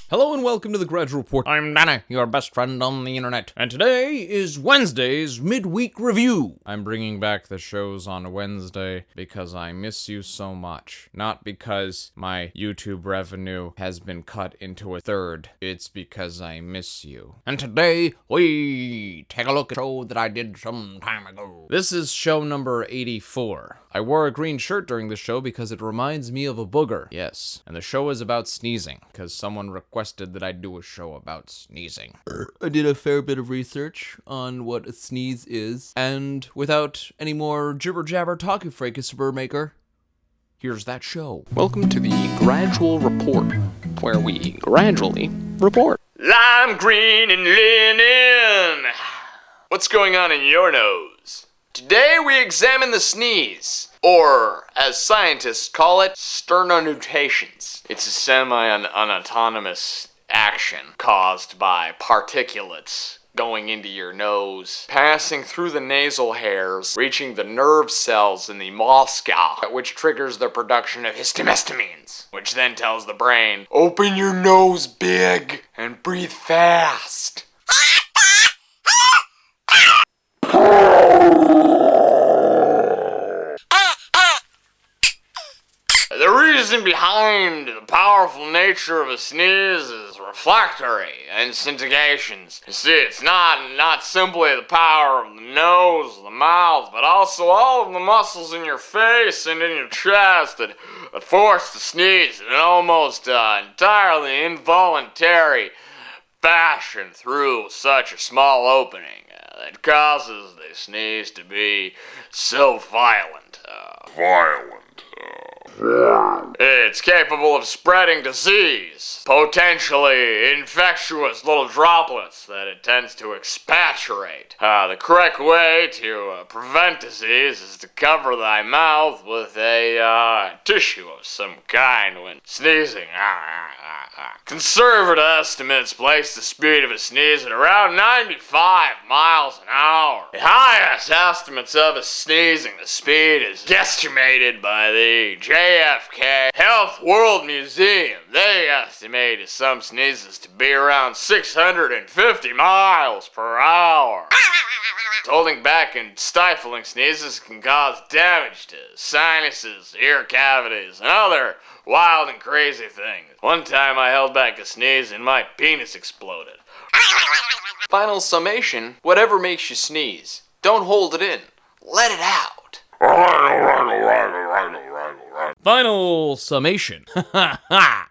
Hello and welcome to the Gradual Report. I'm Danny, your best friend on the internet. And today is Wednesday's midweek review. I'm bringing back the shows on a Wednesday because I miss you so much. Not because my YouTube revenue has been cut into a third. It's because I miss you. And today, we take a look at a show that I did some time ago. This is show number 84. I wore a green shirt during the show because it reminds me of a booger. Yes. And the show is about sneezing, because someone requested that I do a show about sneezing. I did a fair bit of research on what a sneeze is, and without any more jibber-jabber talking fracasper maker, here's that show. Welcome to the Gradual Report, where we gradually report. Lime green and linen. What's going on in your nose? Today we examine the sneeze, or as scientists call it, sternonutations. It's a semi-unautonomous action caused by particulates going into your nose, passing through the nasal hairs, reaching the nerve cells in the mollusca, which triggers the production of histamines, which then tells the brain, open your nose big and breathe fast. The reason behind the powerful nature of a sneeze is reflectory and scintillations. You see, it's not simply the power of the nose, the mouth, but also all of the muscles in your face and in your chest that force the sneeze in an almost entirely involuntary fashion through such a small opening that causes the sneeze to be so violent. It's capable of spreading disease, potentially infectious little droplets that it tends to expectorate. The correct way to prevent disease is to cover thy mouth with a tissue of some kind when sneezing. Conservative estimates place the speed of a sneeze at around 95 miles an hour. The highest estimates of a sneezing, the speed is guesstimated by the JFK Health World Museum. They estimated some sneezes to be around 650 miles per hour. Holding back and stifling sneezes can cause damage to sinuses, ear cavities, and other wild and crazy things. One time I held back a sneeze and my penis exploded. Final summation, whatever makes you sneeze, don't hold it in. Let it out. Final summation.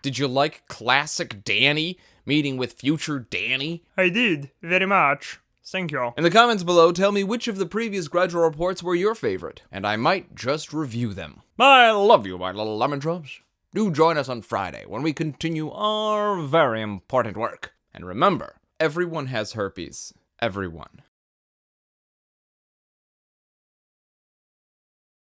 Did you like Classic Danny meeting with future Danny? I did, very much. Thank you. In the comments below, tell me which of the previous gradual reports were your favorite, and I might just review them. I love you, my little lemon drops. Do join us on Friday when we continue our very important work. And remember, everyone has herpes. Everyone.